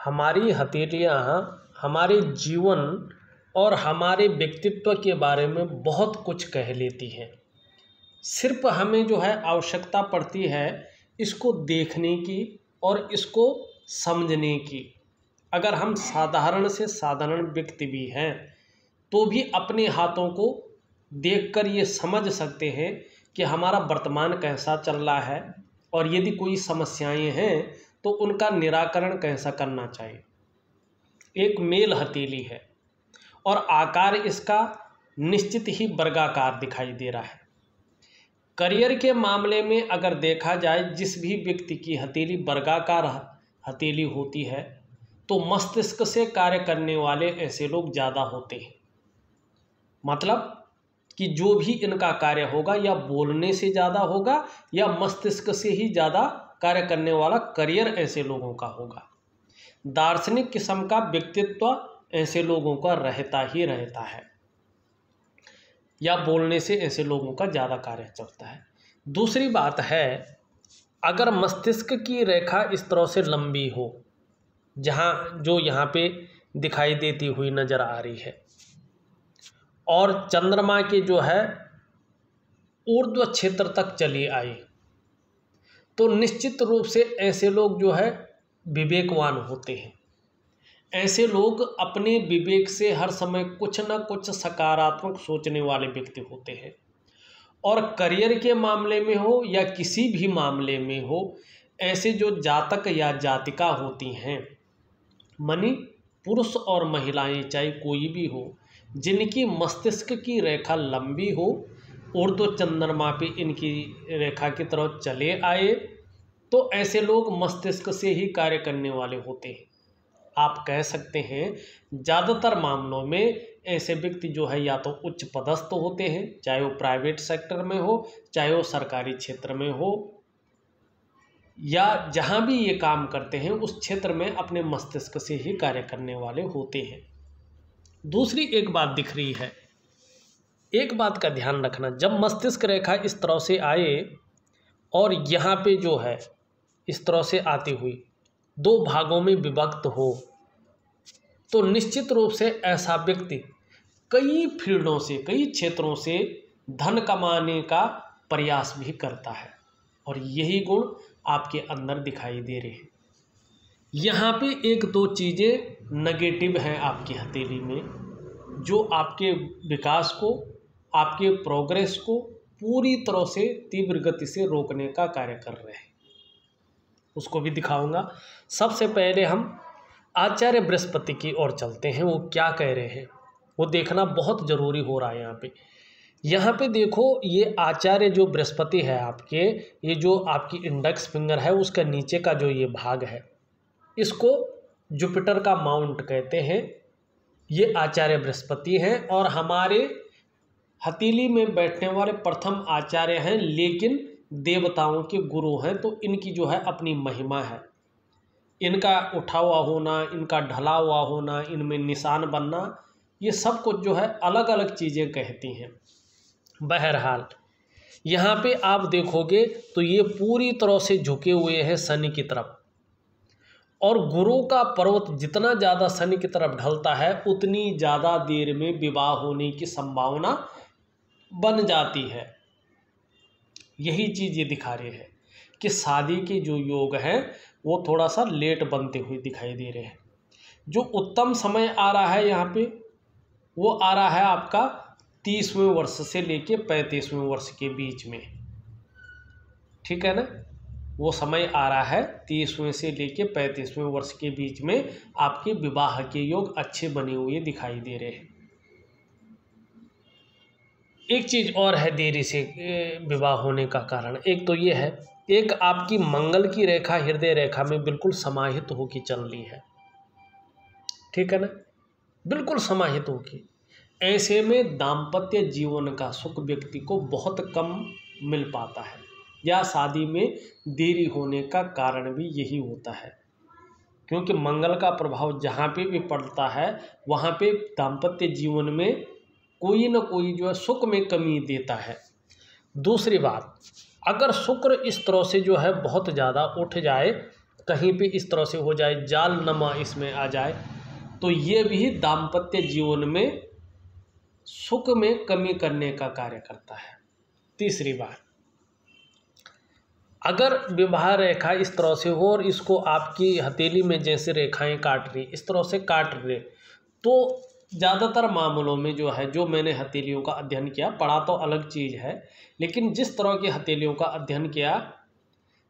हमारी हथेलियाँ हमारे जीवन और हमारे व्यक्तित्व के बारे में बहुत कुछ कह लेती हैं। सिर्फ हमें जो है आवश्यकता पड़ती है इसको देखने की और इसको समझने की। अगर हम साधारण से साधारण व्यक्ति भी हैं तो भी अपने हाथों को देखकर ये समझ सकते हैं कि हमारा वर्तमान कैसा चल रहा है और यदि कोई समस्याएं हैं तो उनका निराकरण कैसा करना चाहिए। एक मेल हथेली है और आकार इसका निश्चित ही वर्गाकार दिखाई दे रहा है। करियर के मामले में अगर देखा जाए जिस भी व्यक्ति की हथेली वर्गाकार हथेली होती है तो मस्तिष्क से कार्य करने वाले ऐसे लोग ज़्यादा होते हैं। मतलब कि जो भी इनका कार्य होगा या बोलने से ज़्यादा होगा या मस्तिष्क से ही ज़्यादा कार्य करने वाला करियर ऐसे लोगों का होगा। दार्शनिक किस्म का व्यक्तित्व ऐसे लोगों का रहता ही रहता है या बोलने से ऐसे लोगों का ज़्यादा कार्य चलता है। दूसरी बात है, अगर मस्तिष्क की रेखा इस तरह से लंबी हो जो यहाँ पे दिखाई देती हुई नज़र आ रही है और चंद्रमा के जो है ऊर्ध्व क्षेत्र तक चली आई तो निश्चित रूप से ऐसे लोग जो है विवेकवान होते हैं। ऐसे लोग अपने विवेक से हर समय कुछ न कुछ सकारात्मक सोचने वाले व्यक्ति होते हैं। और करियर के मामले में हो या किसी भी मामले में हो, ऐसे जो जातक या जातिका होती हैं, मानी पुरुष और महिलाएं चाहे कोई भी हो, जिनकी मस्तिष्क की रेखा लंबी हो, ऊर्ध्व चंद्रमा पे इनकी रेखा की तरफ चले आए तो ऐसे लोग मस्तिष्क से ही कार्य करने वाले होते हैं। आप कह सकते हैं ज़्यादातर मामलों में ऐसे व्यक्ति जो है या तो उच्च पदस्थ होते हैं, चाहे वो प्राइवेट सेक्टर में हो चाहे वो सरकारी क्षेत्र में हो, या जहाँ भी ये काम करते हैं उस क्षेत्र में अपने मस्तिष्क से ही कार्य करने वाले होते हैं। दूसरी एक बात दिख रही है, एक बात का ध्यान रखना, जब मस्तिष्क रेखा इस तरह से आए और यहाँ पे जो है इस तरह से आती हुई दो भागों में विभक्त हो तो निश्चित रूप से ऐसा व्यक्ति कई फील्डों से, कई क्षेत्रों से धन कमाने का प्रयास भी करता है और यही गुण आपके अंदर दिखाई दे रहे हैं। यहाँ पे एक दो चीज़ें नेगेटिव हैं आपकी हथेली में जो आपके विकास को, आपके प्रोग्रेस को पूरी तरह से तीव्र गति से रोकने का कार्य कर रहे हैं। उसको भी दिखाऊंगा। सबसे पहले हम आचार्य बृहस्पति की ओर चलते हैं, वो क्या कह रहे हैं वो देखना बहुत ज़रूरी हो रहा है। यहाँ पे देखो, ये आचार्य जो बृहस्पति है आपके, ये जो आपकी इंडेक्स फिंगर है उसका नीचे का जो ये भाग है इसको जुपिटर का माउंट कहते हैं। ये आचार्य बृहस्पति हैं और हमारे हथेली में बैठने वाले प्रथम आचार्य हैं, लेकिन देवताओं के गुरु हैं, तो इनकी जो है अपनी महिमा है। इनका उठा हुआ होना, इनका ढला हुआ होना, इनमें निशान बनना, ये सब कुछ जो है अलग अलग चीज़ें कहती हैं। बहरहाल यहाँ पे आप देखोगे तो ये पूरी तरह से झुके हुए हैं शनि की तरफ, और गुरु का पर्वत जितना ज़्यादा शनि की तरफ ढलता है उतनी ज़्यादा देर में विवाह होने की संभावना बन जाती है। यही चीज़ ये दिखा रहे हैं कि शादी के जो योग हैं वो थोड़ा सा लेट बनते हुए दिखाई दे रहे हैं। जो उत्तम समय आ रहा है यहाँ पे वो आ रहा है आपका 30वें वर्ष से लेके 35वें वर्ष के बीच में, ठीक है ना। वो समय आ रहा है 30वें से लेके 35वें वर्ष के बीच में आपके विवाह के योग अच्छे बने हुए दिखाई दे रहे हैं। एक चीज़ और है देरी से विवाह होने का कारण, एक तो ये है, एक आपकी मंगल की रेखा हृदय रेखा में बिल्कुल समाहित होकर चल रही है, ठीक है ना, बिल्कुल समाहित होगी। ऐसे में दाम्पत्य जीवन का सुख व्यक्ति को बहुत कम मिल पाता है, या शादी में देरी होने का कारण भी यही होता है, क्योंकि मंगल का प्रभाव जहाँ पे भी पड़ता है वहाँ पे दाम्पत्य जीवन में कोई न कोई जो है सुख में कमी देता है। दूसरी बात, अगर शुक्र इस तरह से जो है बहुत ज़्यादा उठ जाए कहीं पे इस तरह से हो जाए, जाल नमा इसमें आ जाए, तो ये भी दाम्पत्य जीवन में सुख में कमी करने का कार्य करता है। तीसरी बात, अगर विवाह रेखा इस तरह से हो और इसको आपकी हथेली में जैसे रेखाएं काट रही, इस तरह से काट रहे, तो ज़्यादातर मामलों में जो है, जो मैंने हथेलियों का अध्ययन किया, पढ़ा तो अलग चीज़ है, लेकिन जिस तरह की हथेलियों का अध्ययन किया,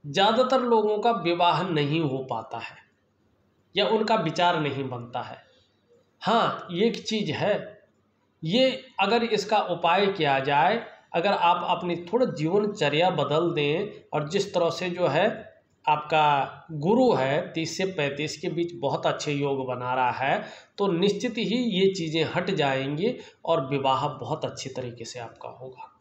ज़्यादातर लोगों का विवाह नहीं हो पाता है या उनका विचार नहीं बनता है। हाँ, एक चीज़ है, ये अगर इसका उपाय किया जाए, अगर आप अपनी थोड़ा जीवनचर्या बदल दें, और जिस तरह से जो है आपका गुरु है 30 से 35 के बीच बहुत अच्छे योग बना रहा है, तो निश्चित ही ये चीज़ें हट जाएंगी और विवाह बहुत अच्छी तरीके से आपका होगा।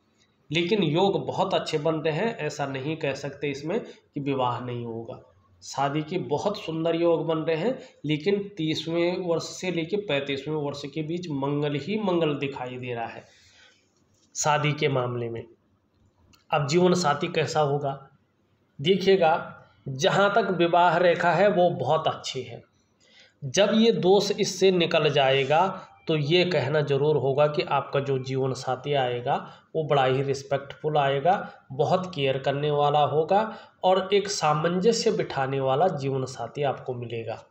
लेकिन योग बहुत अच्छे बन रहे हैं, ऐसा नहीं कह सकते इसमें कि विवाह नहीं होगा। शादी के बहुत सुंदर योग बन रहे हैं, लेकिन 30वें वर्ष से लेकर 35वें वर्ष के बीच मंगल ही मंगल दिखाई दे रहा है शादी के मामले में। अब जीवन साथी कैसा होगा, देखिएगा, जहाँ तक विवाह रेखा है वो बहुत अच्छी है। जब ये दोष इससे निकल जाएगा तो ये कहना जरूर होगा कि आपका जो जीवन साथी आएगा वो बड़ा ही रिस्पेक्टफुल आएगा, बहुत केयर करने वाला होगा और एक सामंजस्य बिठाने वाला जीवन साथी आपको मिलेगा।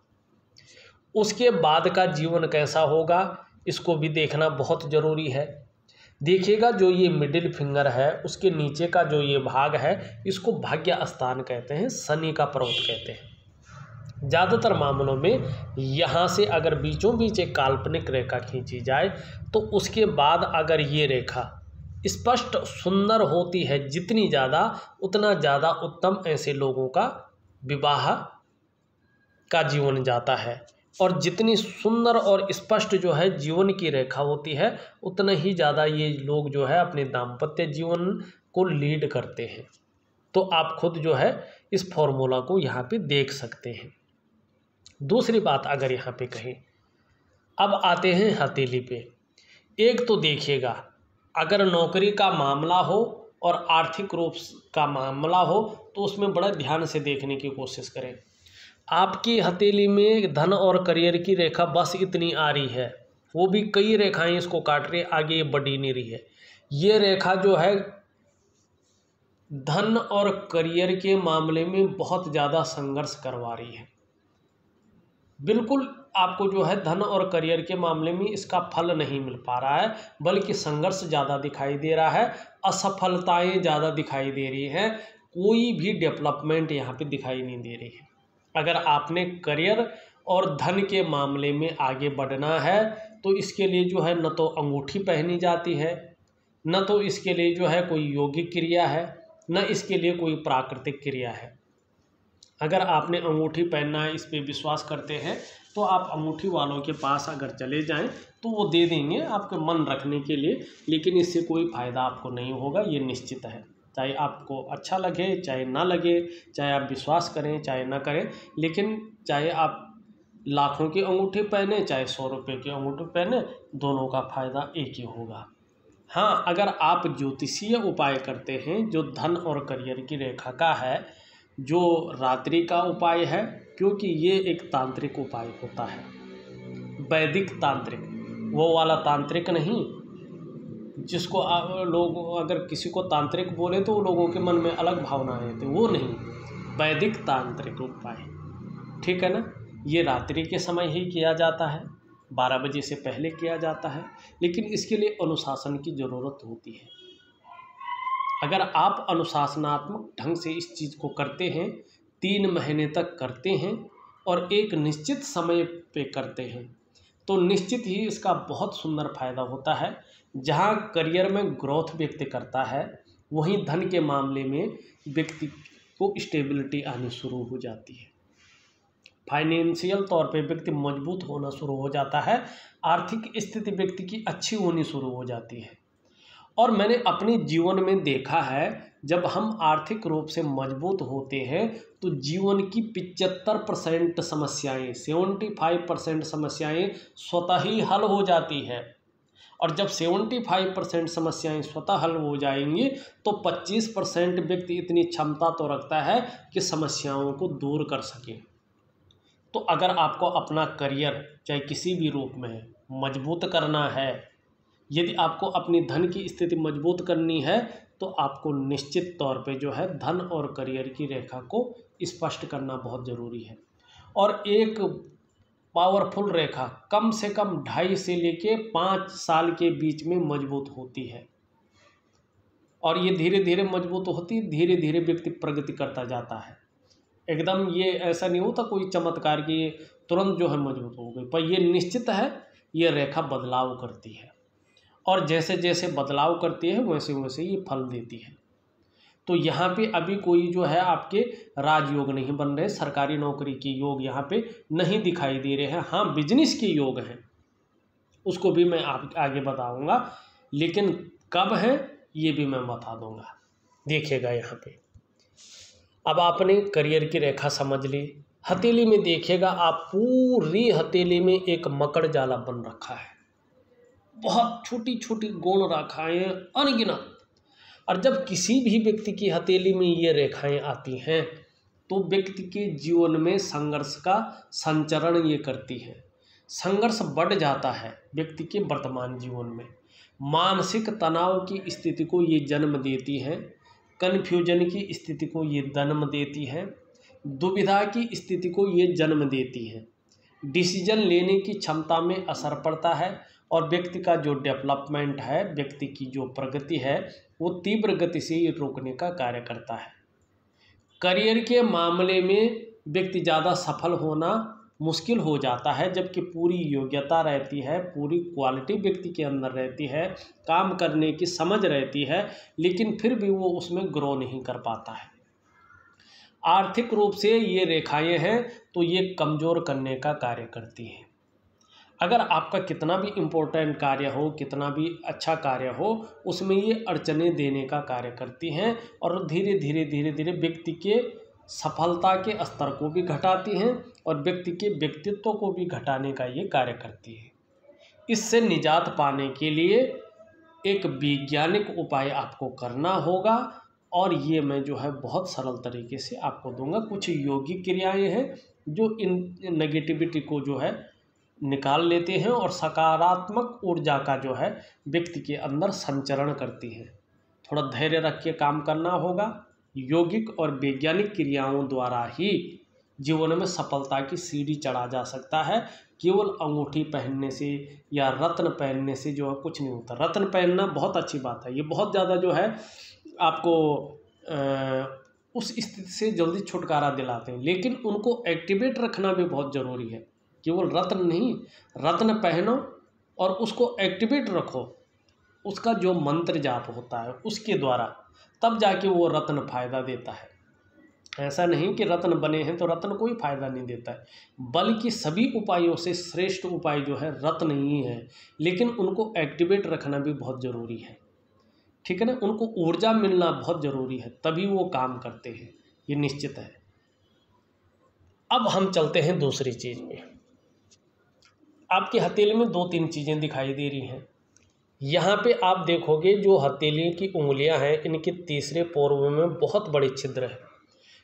उसके बाद का जीवन कैसा होगा इसको भी देखना बहुत ज़रूरी है। देखिएगा, जो ये मिडिल फिंगर है उसके नीचे का जो ये भाग है, इसको भाग्य स्थान कहते हैं, शनि का पर्वत कहते हैं। ज़्यादातर मामलों में यहाँ से अगर बीचों बीच एक काल्पनिक रेखा खींची जाए तो उसके बाद अगर ये रेखा स्पष्ट सुंदर होती है जितनी ज़्यादा, उतना ज़्यादा उत्तम ऐसे लोगों का विवाह का जीवन जाता है। और जितनी सुंदर और स्पष्ट जो है जीवन की रेखा होती है, उतना ही ज़्यादा ये लोग जो है अपने दाम्पत्य जीवन को लीड करते हैं। तो आप खुद जो है इस फॉर्मूला को यहाँ पे देख सकते हैं। दूसरी बात अगर यहाँ पे कहें, अब आते हैं हथेली पे। एक तो देखिएगा, अगर नौकरी का मामला हो और आर्थिक रूप का मामला हो तो उसमें बड़ा ध्यान से देखने की कोशिश करें। आपकी हथेली में धन और करियर की रेखा बस इतनी आ रही है, वो भी कई रेखाएं इसको काट रही है, आगे ये बढ़ी नहीं रही है। ये रेखा जो है धन और करियर के मामले में बहुत ज़्यादा संघर्ष करवा रही है। बिल्कुल आपको जो है धन और करियर के मामले में इसका फल नहीं मिल पा रहा है, बल्कि संघर्ष ज़्यादा दिखाई दे रहा है, असफलताएं ज़्यादा दिखाई दे रही हैं, कोई भी डेवलपमेंट यहाँ पे दिखाई नहीं दे रही है। अगर आपने करियर और धन के मामले में आगे बढ़ना है तो इसके लिए जो है न तो अंगूठी पहनी जाती है, न तो इसके लिए जो है कोई योगिक क्रिया है, न इसके लिए कोई प्राकृतिक क्रिया है। अगर आपने अंगूठी पहनना है, इस पे विश्वास करते हैं, तो आप अंगूठी वालों के पास अगर चले जाएं तो वो दे देंगे आपके मन रखने के लिए, लेकिन इससे कोई फ़ायदा आपको नहीं होगा, ये निश्चित है। चाहे आपको अच्छा लगे चाहे ना लगे, चाहे आप विश्वास करें चाहे ना करें, लेकिन चाहे आप लाखों की अंगूठी पहने चाहे 100 रुपये की अंगूठी पहने, दोनों का फ़ायदा एक ही होगा। हाँ, अगर आप ज्योतिषीय उपाय करते हैं जो धन और करियर की रेखा का है, जो रात्रि का उपाय है, क्योंकि ये एक तांत्रिक उपाय होता है, वैदिक तांत्रिक, वो वाला तांत्रिक नहीं जिसको लोग अगर किसी को तांत्रिक बोले तो लोगों के मन में अलग भावनाएं आती, वो नहीं, वैदिक तांत्रिक उपाय, ठीक है ना। ये रात्रि के समय ही किया जाता है, 12 बजे से पहले किया जाता है, लेकिन इसके लिए अनुशासन की ज़रूरत होती है। अगर आप अनुशासनात्मक ढंग से इस चीज़ को करते हैं, 3 महीने तक करते हैं और एक निश्चित समय पे करते हैं, तो निश्चित ही इसका बहुत सुंदर फायदा होता है। जहाँ करियर में ग्रोथ व्यक्ति करता है, वहीं धन के मामले में व्यक्ति को स्टेबिलिटी आनी शुरू हो जाती है, फाइनेंशियल तौर पे व्यक्ति मजबूत होना शुरू हो जाता है, आर्थिक स्थिति व्यक्ति की अच्छी होनी शुरू हो जाती है। और मैंने अपने जीवन में देखा है, जब हम आर्थिक रूप से मजबूत होते हैं तो जीवन की 75% समस्याएं, 75% समस्याएं स्वतः ही हल हो जाती है। और जब 75% समस्याएं स्वतः हल हो जाएंगी तो 25% व्यक्ति इतनी क्षमता तो रखता है कि समस्याओं को दूर कर सके। तो अगर आपको अपना करियर चाहे किसी भी रूप में है मजबूत करना है, यदि आपको अपनी धन की स्थिति मजबूत करनी है तो आपको निश्चित तौर पे जो है धन और करियर की रेखा को स्पष्ट करना बहुत ज़रूरी है। और एक पावरफुल रेखा कम से कम 2.5 से लेके 5 साल के बीच में मजबूत होती है, और ये धीरे धीरे मजबूत होती, धीरे धीरे व्यक्ति प्रगति करता जाता है। एकदम ये ऐसा नहीं होता कोई चमत्कार की ये तुरंत जो है मजबूत हो गई, पर ये निश्चित है ये रेखा बदलाव करती है, और जैसे जैसे बदलाव करती है वैसे वैसे ये फल देती है। तो यहाँ पे अभी कोई जो है आपके राजयोग नहीं बन रहे, सरकारी नौकरी के योग यहाँ पे नहीं दिखाई दे रहे हैं। हाँ, बिजनेस के योग हैं, उसको भी मैं आप आगे बताऊंगा, लेकिन कब है ये भी मैं बता दूंगा। देखिएगा यहाँ पे, अब आपने करियर की रेखा समझ ली। हथेली में देखिएगा आप, पूरी हथेली में एक मकड़ जाला बन रखा है, बहुत छोटी छोटी गोल रेखाएं अनगिनत। और जब किसी भी व्यक्ति की हथेली में ये रेखाएं आती हैं तो व्यक्ति के जीवन में संघर्ष का संचरण ये करती हैं, संघर्ष बढ़ जाता है व्यक्ति के वर्तमान जीवन में, मानसिक तनाव की स्थिति को ये जन्म देती है, कन्फ्यूजन की स्थिति को ये जन्म देती है, दुविधा की स्थिति को ये जन्म देती है, डिसीजन लेने की क्षमता में असर पड़ता है, और व्यक्ति का जो डेवलपमेंट है, व्यक्ति की जो प्रगति है वो तीव्र गति से ये रोकने का कार्य करता है। करियर के मामले में व्यक्ति ज़्यादा सफल होना मुश्किल हो जाता है, जबकि पूरी योग्यता रहती है, पूरी क्वालिटी व्यक्ति के अंदर रहती है, काम करने की समझ रहती है, लेकिन फिर भी वो उसमें ग्रो नहीं कर पाता है। आर्थिक रूप से ये रेखाएं हैं तो ये कमज़ोर करने का कार्य करती हैं। अगर आपका कितना भी इम्पोर्टेंट कार्य हो, कितना भी अच्छा कार्य हो, उसमें ये अड़चनें देने का कार्य करती हैं, और धीरे धीरे व्यक्ति के सफलता के स्तर को भी घटाती हैं और व्यक्ति के व्यक्तित्व को भी घटाने का ये कार्य करती है। इससे निजात पाने के लिए एक वैज्ञानिक उपाय आपको करना होगा, और ये मैं जो है बहुत सरल तरीके से आपको दूंगा। कुछ योगिक क्रियाएं हैं जो इन नेगेटिविटी को जो है निकाल लेते हैं और सकारात्मक ऊर्जा का जो है व्यक्ति के अंदर संचरण करती है। थोड़ा धैर्य रख के काम करना होगा। योगिक और वैज्ञानिक क्रियाओं द्वारा ही जीवन में सफलता की सीढ़ी चढ़ा जा सकता है। केवल अंगूठी पहनने से या रत्न पहनने से जो है कुछ नहीं होता। रत्न पहनना बहुत अच्छी बात है, ये बहुत ज़्यादा जो है आपको उस स्थिति से जल्दी छुटकारा दिलाते हैं, लेकिन उनको एक्टिवेट रखना भी बहुत ज़रूरी है। केवल रत्न नहीं, रत्न पहनो और उसको एक्टिवेट रखो, उसका जो मंत्र जाप होता है उसके द्वारा, तब जाके वो रत्न फायदा देता है। ऐसा नहीं कि रत्न बने हैं तो रत्न कोई फायदा नहीं देता है, बल्कि सभी उपायों से श्रेष्ठ उपाय जो है रत्न ही है, लेकिन उनको एक्टिवेट रखना भी बहुत ज़रूरी है। ठीक है ना, उनको ऊर्जा मिलना बहुत ज़रूरी है, तभी वो काम करते हैं, ये निश्चित है। अब हम चलते हैं दूसरी चीज़ में। आपकी हथेली में 2-3 चीज़ें दिखाई दे रही हैं। यहाँ पे आप देखोगे जो हथेली की उंगलियां हैं, इनके तीसरे पोर में बहुत बड़े छिद्र है।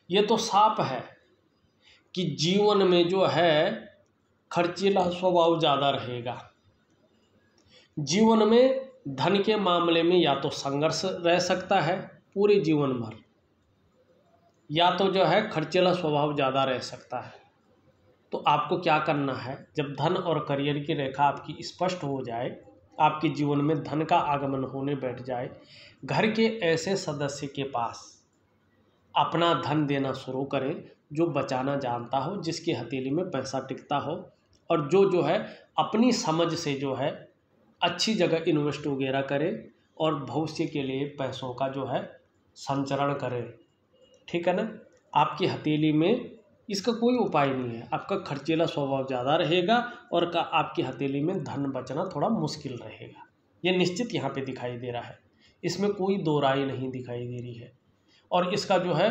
ये तो साफ है कि जीवन में जो है खर्चीला स्वभाव ज़्यादा रहेगा। जीवन में धन के मामले में या तो संघर्ष रह सकता है पूरे जीवन भर, या तो जो है खर्चीला स्वभाव ज़्यादा रह सकता है। तो आपको क्या करना है, जब धन और करियर की रेखा आपकी स्पष्ट हो जाए, आपके जीवन में धन का आगमन होने बैठ जाए, घर के ऐसे सदस्य के पास अपना धन देना शुरू करें जो बचाना जानता हो, जिसकी हथेली में पैसा टिकता हो, और जो है अपनी समझ से जो है अच्छी जगह इन्वेस्ट वगैरह करें और भविष्य के लिए पैसों का जो है संचरण करें। ठीक है ना। आपकी हथेली में इसका कोई उपाय नहीं है, आपका खर्चीला स्वभाव ज़्यादा रहेगा और आपकी हथेली में धन बचना थोड़ा मुश्किल रहेगा। ये निश्चित यहाँ पे दिखाई दे रहा है, इसमें कोई दो राय नहीं दिखाई दे रही है, और इसका जो है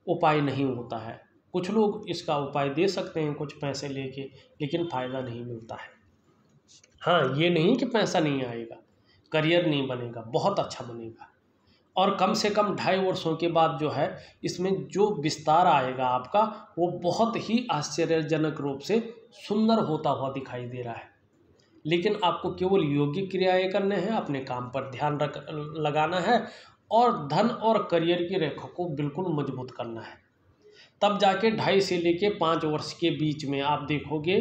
उपाय नहीं होता है। कुछ लोग इसका उपाय दे सकते हैं कुछ पैसे लेके, लेकिन फ़ायदा नहीं मिलता है। हाँ, ये नहीं कि पैसा नहीं आएगा, करियर नहीं बनेगा, बहुत अच्छा बनेगा। और कम से कम 2.5 वर्षों के बाद जो है इसमें जो विस्तार आएगा आपका, वो बहुत ही आश्चर्यजनक रूप से सुंदर होता हुआ दिखाई दे रहा है। लेकिन आपको केवल योग्य क्रियाएं करने हैं, अपने काम पर ध्यान लगाना है और धन और करियर की रेखा को बिल्कुल मजबूत करना है। तब जाके 2.5 से लेके 5 वर्ष के बीच में आप देखोगे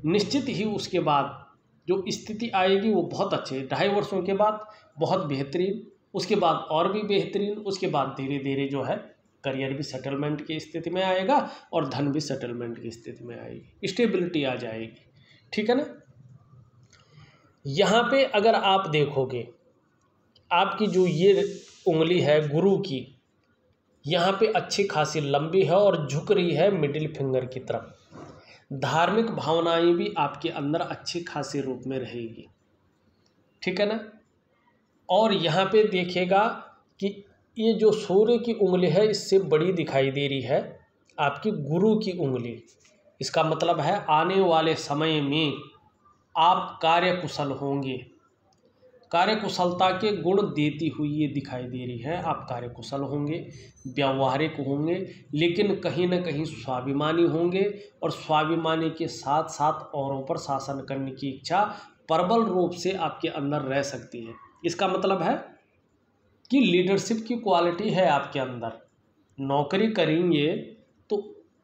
निश्चित ही उसके बाद जो स्थिति आएगी वो बहुत अच्छी है। 2.5 वर्षों के बाद बहुत बेहतरीन, उसके बाद और भी बेहतरीन, उसके बाद धीरे धीरे जो है करियर भी सेटलमेंट की स्थिति में आएगा और धन भी सेटलमेंट की स्थिति में आएगी, स्टेबिलिटी आ जाएगी। ठीक है ना। यहाँ पे अगर आप देखोगे आपकी जो ये उंगली है गुरु की, यहाँ पे अच्छी खासी लंबी है और झुक रही है मिडिल फिंगर की तरफ। धार्मिक भावनाएं भी आपके अंदर अच्छी खासी रूप में रहेगी। ठीक है ना। और यहाँ पे देखिएगा कि ये जो सूर्य की उंगली है इससे बड़ी दिखाई दे रही है आपकी गुरु की उंगली। इसका मतलब है आने वाले समय में आप कार्यकुशल होंगे, कार्यकुशलता के गुण देती हुई ये दिखाई दे रही है। आप कार्यकुशल होंगे, व्यावहारिक होंगे, लेकिन कहीं ना कहीं स्वाभिमानी होंगे और स्वाभिमानी के साथ साथ औरों पर शासन करने की इच्छा प्रबल रूप से आपके अंदर रह सकती है। इसका मतलब है कि लीडरशिप की क्वालिटी है आपके अंदर। नौकरी करेंगे तो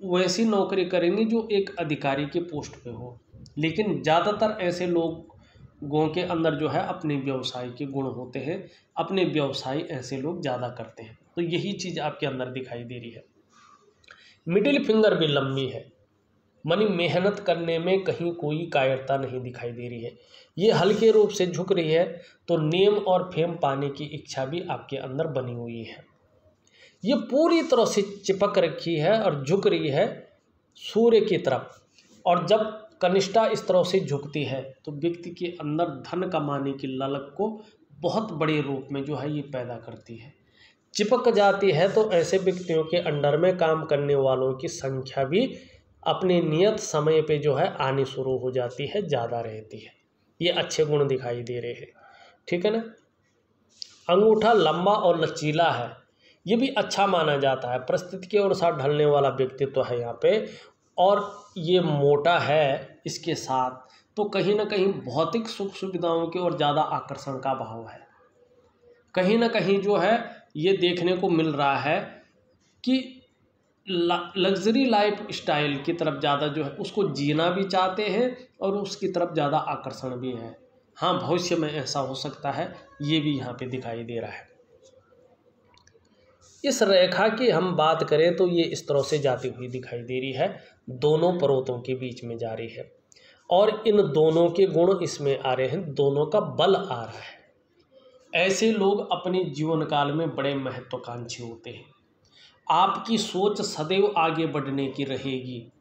वैसी नौकरी करेंगे जो एक अधिकारी के पोस्ट पे हो, लेकिन ज़्यादातर ऐसे लोगों के अंदर जो है अपने व्यवसाय के गुण होते हैं, अपने व्यवसाय ऐसे लोग ज़्यादा करते हैं। तो यही चीज़ आपके अंदर दिखाई दे रही है। मिडिल फिंगर भी लंबी है, मानी मेहनत करने में कहीं कोई कायरता नहीं दिखाई दे रही है। ये हल्के रूप से झुक रही है, तो नेम और फेम पाने की इच्छा भी आपके अंदर बनी हुई है। ये पूरी तरह से चिपक रखी है और झुक रही है सूर्य की तरफ। और जब कनिष्ठा इस तरह से झुकती है तो व्यक्ति के अंदर धन कमाने की ललक को बहुत बड़े रूप में जो है ये पैदा करती है। चिपक जाती है तो ऐसे व्यक्तियों के अंडर में काम करने वालों की संख्या भी अपने नियत समय पे जो है आनी शुरू हो जाती है, ज़्यादा रहती है। ये अच्छे गुण दिखाई दे रहे हैं। ठीक है ना। अंगूठा लंबा और लचीला है, ये भी अच्छा माना जाता है। परिस्थिति के अनुसार ढलने वाला व्यक्तित्व है यहाँ पे। और ये मोटा है इसके साथ, तो कहीं ना कहीं भौतिक सुख सुविधाओं की ओर ज़्यादा आकर्षण का भाव है। कहीं ना कहीं जो है ये देखने को मिल रहा है कि लग्जरी लाइफ स्टाइल की तरफ ज़्यादा जो है उसको जीना भी चाहते हैं और उसकी तरफ ज़्यादा आकर्षण भी है। हाँ, भविष्य में ऐसा हो सकता है, ये भी यहाँ पे दिखाई दे रहा है। इस रेखा की हम बात करें तो ये इस तरह से जाती हुई दिखाई दे रही है, दोनों पर्वतों के बीच में जा रही है और इन दोनों के गुण इसमें आ रहे हैं, दोनों का बल आ रहा है। ऐसे लोग अपने जीवन काल में बड़े महत्वाकांक्षी होते हैं। आपकी सोच सदैव आगे बढ़ने की रहेगी।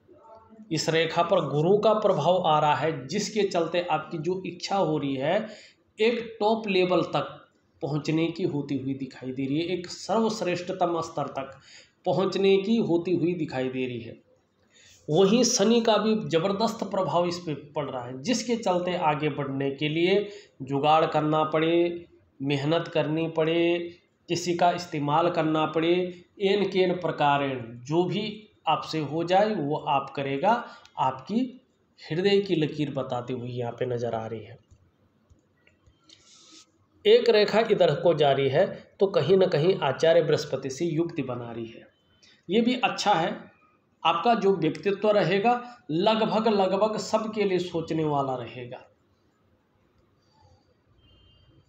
इस रेखा पर गुरु का प्रभाव आ रहा है, जिसके चलते आपकी जो इच्छा हो रही है एक टॉप लेवल तक पहुंचने की होती हुई दिखाई दे रही है, एक सर्वश्रेष्ठतम स्तर तक पहुंचने की होती हुई दिखाई दे रही है। वहीं शनि का भी जबरदस्त प्रभाव इस पे पड़ रहा है, जिसके चलते आगे बढ़ने के लिए जुगाड़ करना पड़े, मेहनत करनी पड़े, किसी का इस्तेमाल करना पड़े, एन केन प्रकार जो भी आपसे हो जाए वो आप करेगा, आपकी हृदय की लकीर बताती हुई यहाँ पे नजर आ रही है। एक रेखा इधर को जारी है तो कहीं ना कहीं आचार्य बृहस्पति से युक्ति बना रही है, ये भी अच्छा है। आपका जो व्यक्तित्व रहेगा लगभग सबके लिए सोचने वाला रहेगा।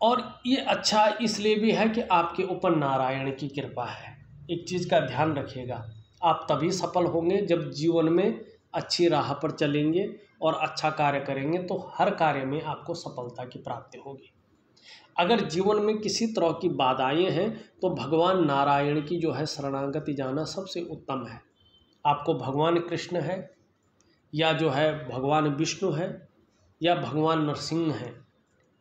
और ये अच्छा इसलिए भी है कि आपके ऊपर नारायण की कृपा है। एक चीज़ का ध्यान रखिएगा, आप तभी सफल होंगे जब जीवन में अच्छी राह पर चलेंगे और अच्छा कार्य करेंगे तो हर कार्य में आपको सफलता की प्राप्ति होगी। अगर जीवन में किसी तरह की बाधाएं हैं तो भगवान नारायण की जो है शरणागति जाना सबसे उत्तम है। आपको भगवान कृष्ण है या जो है भगवान विष्णु है या भगवान नरसिंह हैं,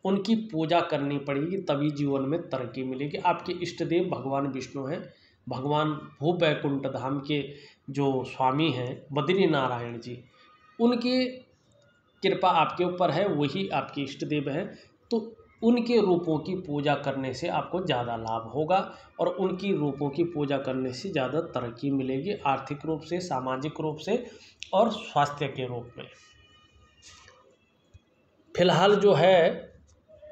उनकी पूजा करनी पड़ेगी, तभी जीवन में तरक्की मिलेगी। आपके इष्ट देव भगवान विष्णु हैं, भगवान भू बैकुंठ धाम के जो स्वामी हैं बद्री नारायण जी, उनके कृपा आपके ऊपर है, वही आपके इष्ट देव हैं, तो उनके रूपों की पूजा करने से आपको ज़्यादा लाभ होगा और उनकी रूपों की पूजा करने से ज़्यादा तरक्की मिलेगी, आर्थिक रूप से, सामाजिक रूप से और स्वास्थ्य के रूप में। फिलहाल जो है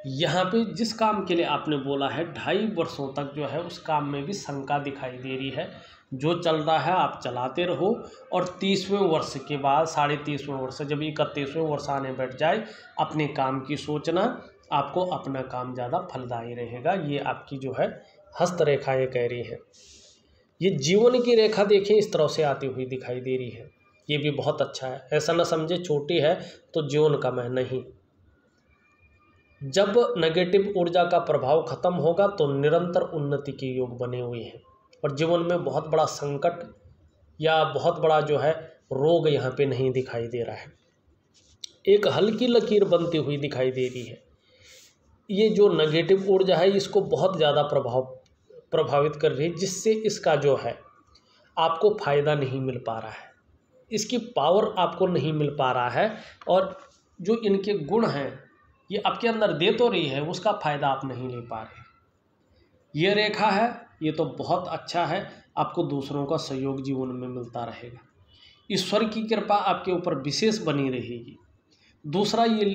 यहाँ पे जिस काम के लिए आपने बोला है 2.5 वर्षों तक जो है उस काम में भी शंका दिखाई दे रही है। जो चल रहा है आप चलाते रहो और 30वें वर्ष के बाद 30.5वें वर्ष जब 31वें वर्ष आने बैठ जाए अपने काम की सोचना, आपको अपना काम ज़्यादा फलदायी रहेगा। ये आपकी जो है हस्तरेखाएँ कह रही हैं। ये जीवन की रेखा देखिए इस तरह से आती हुई दिखाई दे रही है, ये भी बहुत अच्छा है। ऐसा ना समझे छोटी है तो जीवन का मैं नहीं। जब नेगेटिव ऊर्जा का प्रभाव खत्म होगा तो निरंतर उन्नति के योग बने हुए हैं और जीवन में बहुत बड़ा संकट या बहुत बड़ा जो है रोग यहाँ पे नहीं दिखाई दे रहा है। एक हल्की लकीर बनती हुई दिखाई दे रही है। ये जो नेगेटिव ऊर्जा है इसको बहुत ज़्यादा प्रभावित कर रही है, जिससे इसका जो है आपको फ़ायदा नहीं मिल पा रहा है, इसकी पावर आपको नहीं मिल पा रहा है और जो इनके गुण हैं ये आपके अंदर दे तो रही है, उसका फ़ायदा आप नहीं ले पा रहे। ये रेखा है, ये तो बहुत अच्छा है, आपको दूसरों का सहयोग जीवन में मिलता रहेगा। ईश्वर की कृपा आपके ऊपर विशेष बनी रहेगी। दूसरा ये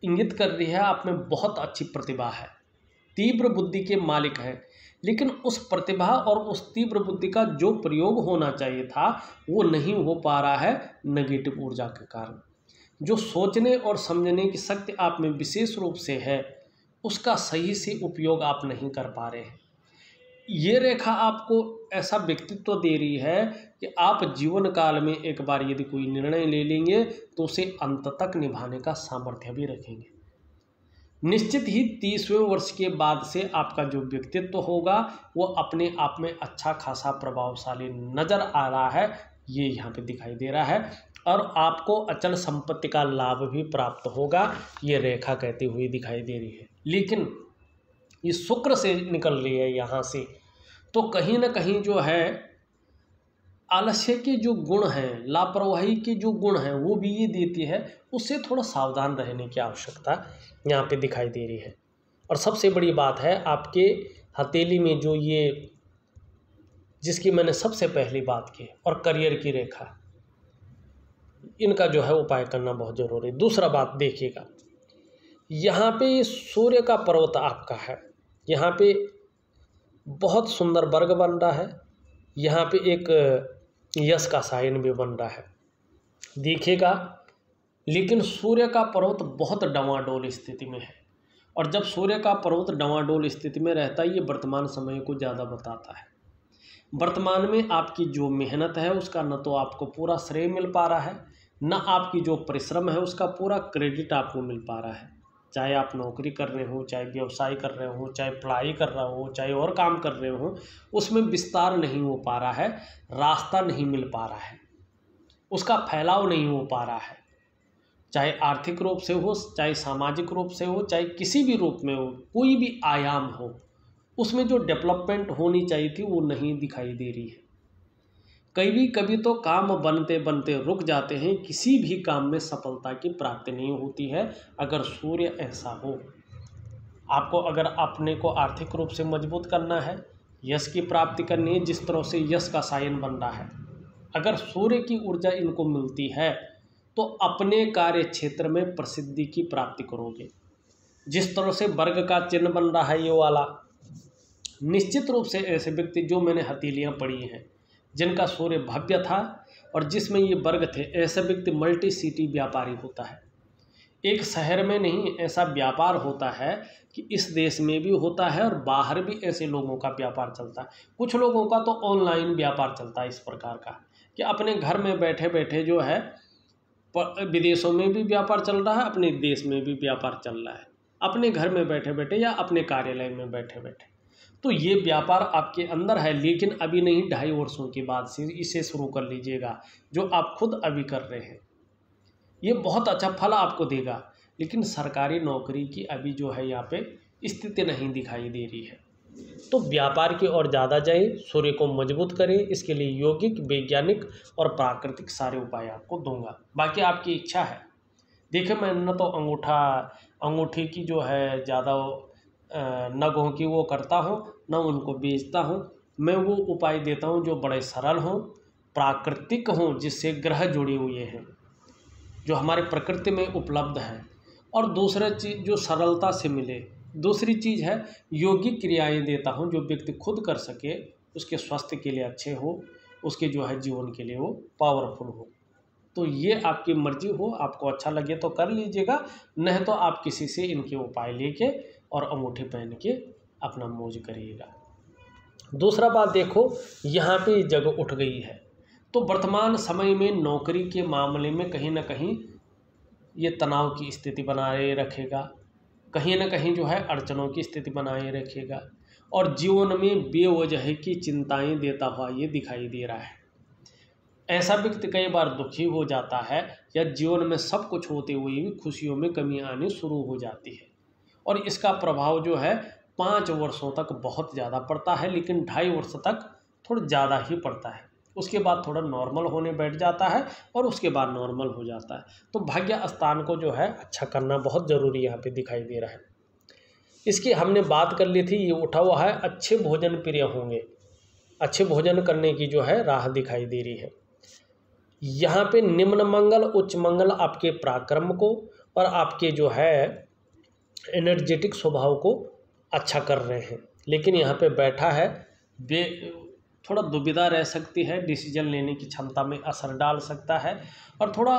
इंगित कर रही है आप में बहुत अच्छी प्रतिभा है, तीव्र बुद्धि के मालिक हैं, लेकिन उस प्रतिभा और उस तीव्र बुद्धि का जो प्रयोग होना चाहिए था वो नहीं हो पा रहा है नेगेटिव ऊर्जा के कारण। जो सोचने और समझने की शक्ति आप में विशेष रूप से है उसका सही से उपयोग आप नहीं कर पा रहे हैं। ये रेखा आपको ऐसा व्यक्तित्व दे रही है कि आप जीवन काल में एक बार यदि कोई निर्णय ले लेंगे तो उसे अंत तक निभाने का सामर्थ्य भी रखेंगे। निश्चित ही 30वें वर्ष के बाद से आपका जो व्यक्तित्व होगा वो अपने आप में अच्छा खासा प्रभावशाली नज़र आ रहा है, ये यहाँ पे दिखाई दे रहा है और आपको अचल संपत्ति का लाभ भी प्राप्त होगा, ये रेखा कहती हुई दिखाई दे रही है। लेकिन ये शुक्र से निकल रही है यहाँ से, तो कहीं ना कहीं जो है आलस्य के जो गुण हैं, लापरवाही के जो गुण हैं वो भी ये देती है, उससे थोड़ा सावधान रहने की आवश्यकता यहाँ पे दिखाई दे रही है। और सबसे बड़ी बात है आपके हथेली में जो ये जिसकी मैंने सबसे पहली बात की और करियर की रेखा, इनका जो है उपाय करना बहुत ज़रूरी है। दूसरा बात देखिएगा, यहाँ पे सूर्य का पर्वत आपका है, यहाँ पे बहुत सुंदर वर्ग बन रहा है, यहाँ पे एक यश का साइन भी बन रहा है देखिएगा। लेकिन सूर्य का पर्वत बहुत डवाडोल स्थिति में है और जब सूर्य का पर्वत डवाडोल स्थिति में रहता है ये वर्तमान समय को ज़्यादा बताता है। वर्तमान में आपकी जो मेहनत है उसका न तो आपको पूरा श्रेय मिल पा रहा है, न आपकी जो परिश्रम है उसका पूरा क्रेडिट आपको मिल पा रहा है। चाहे आप नौकरी कर रहे हो, चाहे व्यवसाय कर रहे हो, चाहे पढ़ाई कर रहे हो, चाहे और काम कर रहे हो, उसमें विस्तार नहीं हो पा रहा है, रास्ता नहीं मिल पा रहा है, उसका फैलाव नहीं हो पा रहा है। चाहे आर्थिक रूप से हो, चाहे सामाजिक रूप से हो, चाहे किसी भी रूप में हो, कोई भी आयाम हो, उसमें जो डेवलपमेंट होनी चाहिए थी वो नहीं दिखाई दे रही है। कभी तो काम बनते बनते रुक जाते हैं, किसी भी काम में सफलता की प्राप्ति नहीं होती है। अगर सूर्य ऐसा हो, आपको अगर अपने को आर्थिक रूप से मजबूत करना है, यश की प्राप्ति करनी है, जिस तरह से यश का सायन बन रहा है, अगर सूर्य की ऊर्जा इनको मिलती है तो अपने कार्य क्षेत्र में प्रसिद्धि की प्राप्ति करोगे। जिस तरह से वर्ग का चिन्ह बन रहा है ये वाला, निश्चित रूप से ऐसे व्यक्ति जो मैंने हथेलियाँ पढ़ी हैं जिनका सूर्य भव्य था और जिसमें ये वर्ग थे, ऐसा व्यक्ति मल्टी सिटी व्यापारी होता है। एक शहर में नहीं, ऐसा व्यापार होता है कि इस देश में भी होता है और बाहर भी ऐसे लोगों का व्यापार चलता है। कुछ लोगों का तो ऑनलाइन व्यापार चलता है इस प्रकार का कि अपने घर में बैठे बैठे जो है विदेशों में भी व्यापार चल रहा है, अपने देश में भी व्यापार चल रहा है, अपने घर में बैठे बैठे या अपने कार्यालय में बैठे बैठे। तो ये व्यापार आपके अंदर है, लेकिन अभी नहीं, 2.5 वर्षों के बाद से इसे शुरू कर लीजिएगा जो आप खुद अभी कर रहे हैं। ये बहुत अच्छा फल आपको देगा, लेकिन सरकारी नौकरी की अभी जो है यहाँ पे स्थिति नहीं दिखाई दे रही है। तो व्यापार की ओर ज़्यादा जाएं, सूर्य को मजबूत करें। इसके लिए यौगिक, वैज्ञानिक और प्राकृतिक सारे उपाय आपको दूंगा, बाकी आपकी इच्छा है। देखिए मैं न तो अंगूठी की जो है ज़्यादा नगों की वो करता हूँ, न उनको बेचता हूँ। मैं वो उपाय देता हूँ जो बड़े सरल हों, प्राकृतिक हों, जिससे ग्रह जुड़े हुए हैं, जो हमारे प्रकृति में उपलब्ध है, और दूसरा चीज़ जो सरलता से मिले। दूसरी चीज़ है योगिक क्रियाएं देता हूँ जो व्यक्ति खुद कर सके, उसके स्वास्थ्य के लिए अच्छे हो, उसके जो है जीवन के लिए वो पावरफुल हो। तो ये आपकी मर्जी हो, आपको अच्छा लगे तो कर लीजिएगा, नहीं तो आप किसी से इनके उपाय लेके और अंगूठी पहन के अपना मौज करिएगा। दूसरा बात देखो, यहाँ पे जगह उठ गई है, तो वर्तमान समय में नौकरी के मामले में कहीं ना कहीं ये तनाव की स्थिति बनाए रखेगा, कहीं ना कहीं जो है अड़चनों की स्थिति बनाए रखेगा, और जीवन में बेवजह की चिंताएं देता हुआ ये दिखाई दे रहा है। ऐसा व्यक्ति कई बार दुखी हो जाता है, या जीवन में सब कुछ होते हुए भी खुशियों में कमी आनी शुरू हो जाती है, और इसका प्रभाव जो है 5 वर्षों तक बहुत ज़्यादा पड़ता है, लेकिन 2.5 वर्ष तक थोड़ा ज़्यादा ही पड़ता है। उसके बाद थोड़ा नॉर्मल होने बैठ जाता है, और उसके बाद नॉर्मल हो जाता है। तो भाग्य स्थान को जो है अच्छा करना बहुत ज़रूरी यहाँ पे दिखाई दे रहा है। इसकी हमने बात कर ली थी, ये उठा हुआ है अच्छे भोजन प्रिय होंगे, अच्छे भोजन करने की जो है राह दिखाई दे रही है। यहाँ पे निम्न मंगल उच्च मंगल आपके पराक्रम को और आपके जो है एनर्जेटिक स्वभाव को अच्छा कर रहे हैं, लेकिन यहाँ पे बैठा है थोड़ा दुविधा रह सकती है, डिसीजन लेने की क्षमता में असर डाल सकता है, और थोड़ा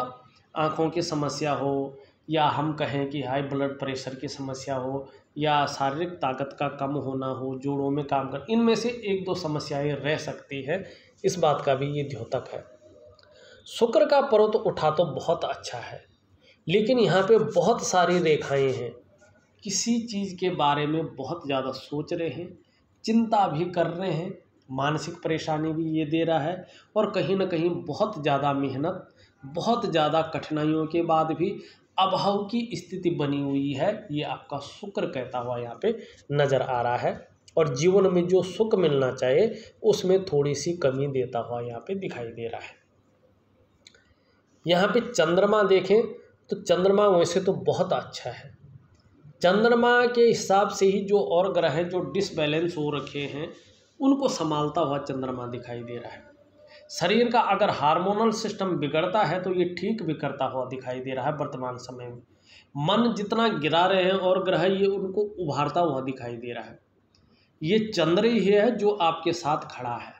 आँखों की समस्या हो, या हम कहें कि हाई ब्लड प्रेशर की समस्या हो, या शारीरिक ताकत का कम होना हो, जोड़ों में काम कर, इनमें से 1-2 समस्याएं रह सकती है। इस बात का भी ये द्योतक है। शुक्र का पर्वत उठा तो बहुत अच्छा है, लेकिन यहाँ पे बहुत सारी रेखाएं हैं, किसी चीज़ के बारे में बहुत ज़्यादा सोच रहे हैं, चिंता भी कर रहे हैं, मानसिक परेशानी भी ये दे रहा है, और कहीं ना कहीं बहुत ज़्यादा मेहनत, बहुत ज़्यादा कठिनाइयों के बाद भी अभाव की स्थिति बनी हुई है, ये आपका शुक्र कहता हुआ यहाँ पे नज़र आ रहा है, और जीवन में जो सुख मिलना चाहिए उसमें थोड़ी सी कमी देता हुआ यहाँ पे दिखाई दे रहा है। यहाँ पे चंद्रमा देखें तो चंद्रमा वैसे तो बहुत अच्छा है, चंद्रमा के हिसाब से ही जो और ग्रह हैं जो डिसबैलेंस हो रखे हैं उनको संभालता हुआ चंद्रमा दिखाई दे रहा है। शरीर का अगर हार्मोनल सिस्टम बिगड़ता है तो ये ठीक भी करता हुआ दिखाई दे रहा है वर्तमान समय में। मन जितना गिरा रहे हैं और ग्रह ये उनको उभारता हुआ दिखाई दे रहा है। ये चंद्र ही है जो आपके साथ खड़ा है,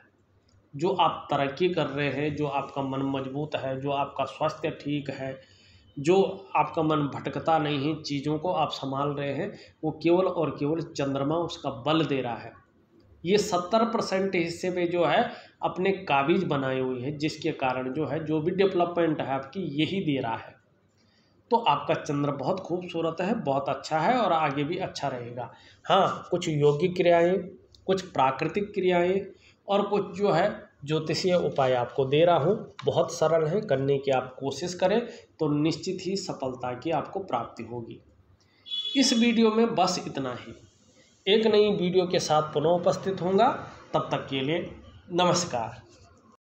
जो आप तरक्की कर रहे हैं, जो आपका मन मजबूत है, जो आपका स्वास्थ्य ठीक है, जो आपका मन भटकता नहीं है, चीज़ों को आप संभाल रहे हैं, वो केवल और केवल चंद्रमा उसका बल दे रहा है। ये 70% हिस्से में जो है अपने काबिज बनाए हुए है, जिसके कारण जो है जो भी डेवलपमेंट है आपकी यही दे रहा है। तो आपका चंद्र बहुत खूबसूरत है, बहुत अच्छा है, और आगे भी अच्छा रहेगा। हाँ, कुछ योगिक क्रियाएं, कुछ प्राकृतिक क्रियाएं, और कुछ जो है ज्योतिषीय उपाय आपको दे रहा हूँ, बहुत सरल है, करने की आप कोशिश करें तो निश्चित ही सफलता की आपको प्राप्ति होगी। इस वीडियो में बस इतना ही। एक नई वीडियो के साथ पुनः उपस्थित होऊंगा, तब तक के लिए नमस्कार।